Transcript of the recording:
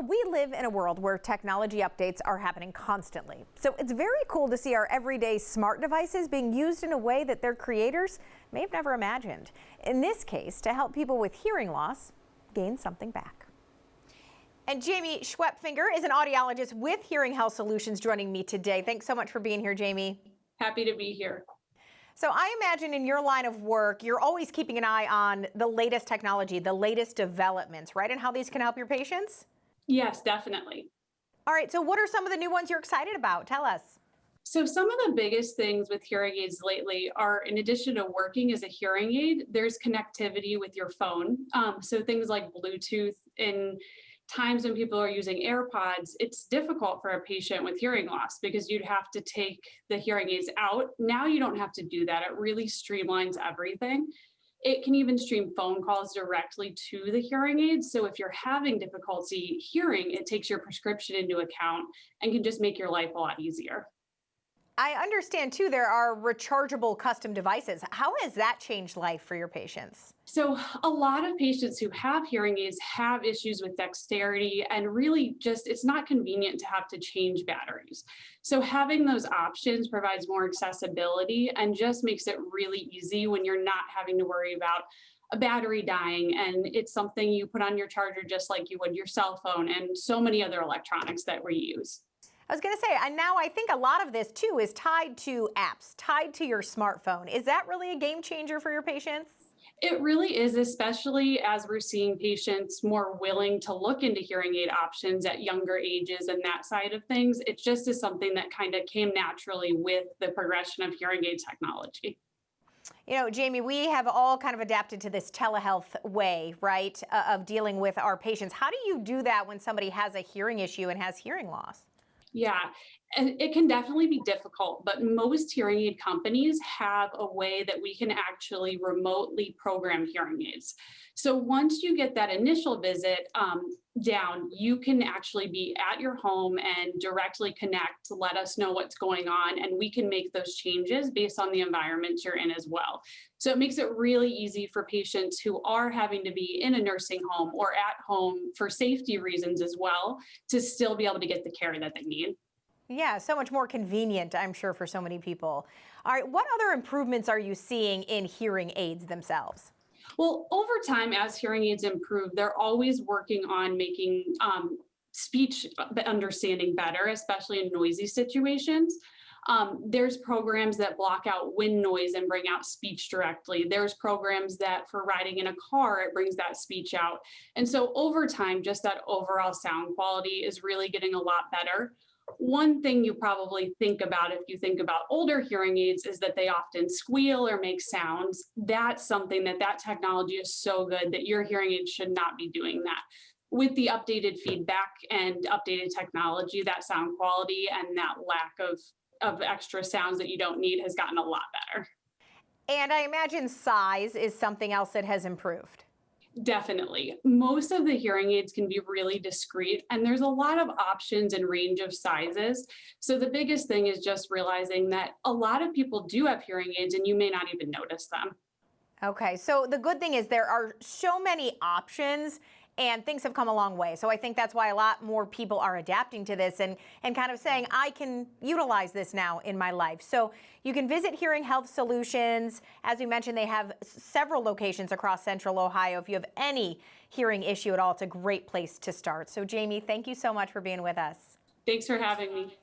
We live in a world where technology updates are happening constantly. So it's very cool to see our everyday smart devices being used in a way that their creators may have never imagined. In this case, to help people with hearing loss gain something back. And Jamie Schwepfinger is an audiologist with Hearing Health Solutions joining me today. Thanks so much for being here, Jamie. Happy to be here. So I imagine in your line of work, you're always keeping an eye on the latest technology, the latest developments, right? And how these can help your patients? Yes, definitely. All right, so what are some of the new ones you're excited about? Tell us. So some of the biggest things with hearing aids lately are, in addition to working as a hearing aid, there's connectivity with your phone. So things like Bluetooth. In times when people are using AirPods, it's difficult for a patient with hearing loss because you'd have to take the hearing aids out. Now you don't have to do that. It really streamlines everything. It can even stream phone calls directly to the hearing aids. So if you're having difficulty hearing, it takes your prescription into account and can just make your life a lot easier. I understand too, there are rechargeable custom devices. How has that changed life for your patients? So a lot of patients who have hearing aids have issues with dexterity, and really just it's not convenient to have to change batteries. So having those options provides more accessibility and just makes it really easy when you're not having to worry about a battery dying, and it's something you put on your charger just like you would your cell phone and so many other electronics that we use. I was going to say, and now I think a lot of this too is tied to apps, tied to your smartphone. Is that really a game changer for your patients? It really is, especially as we're seeing patients more willing to look into hearing aid options at younger ages and that side of things. It just is something that kind of came naturally with the progression of hearing aid technology. You know, Jamie, we have all kind of adapted to this telehealth way, right, of dealing with our patients. How do you do that when somebody has a hearing issue and has hearing loss? Yeah, and it can definitely be difficult, but most hearing aid companies have a way that we can actually remotely program hearing aids. So once you get that initial visit down, you can actually be at your home and directly connect, let us know what's going on, and we can make those changes based on the environment you're in as well. So it makes it really easy for patients who are having to be in a nursing home or at home for safety reasons as well to still be able to get the care that they need. Yeah, so much more convenient, I'm sure, for so many people. All right, what other improvements are you seeing in hearing aids themselves? Well, over time, as hearing aids improve, they're always working on making speech understanding better, especially in noisy situations. There's programs that block out wind noise and bring out speech directly. There's programs that for riding in a car, it brings that speech out. And so over time, just that overall sound quality is really getting a lot better. One thing you probably think about if you think about older hearing aids is that they often squeal or make sounds. That's something that technology is so good that your hearing aid should not be doing that. With the updated feedback and updated technology, that sound quality and that lack of extra sounds that you don't need has gotten a lot better. And I imagine size is something else that has improved. Definitely. Most of the hearing aids can be really discreet, and there's a lot of options and range of sizes. So the biggest thing is just realizing that a lot of people do have hearing aids and you may not even notice them. Okay, so the good thing is there are so many options and things have come a long way. So I think that's why a lot more people are adapting to this and kind of saying, I can utilize this now in my life. So you can visit Hearing Health Solutions. As we mentioned, they have several locations across Central Ohio. If you have any hearing issue at all, it's a great place to start. So Jamie, thank you so much for being with us. Thanks for having me.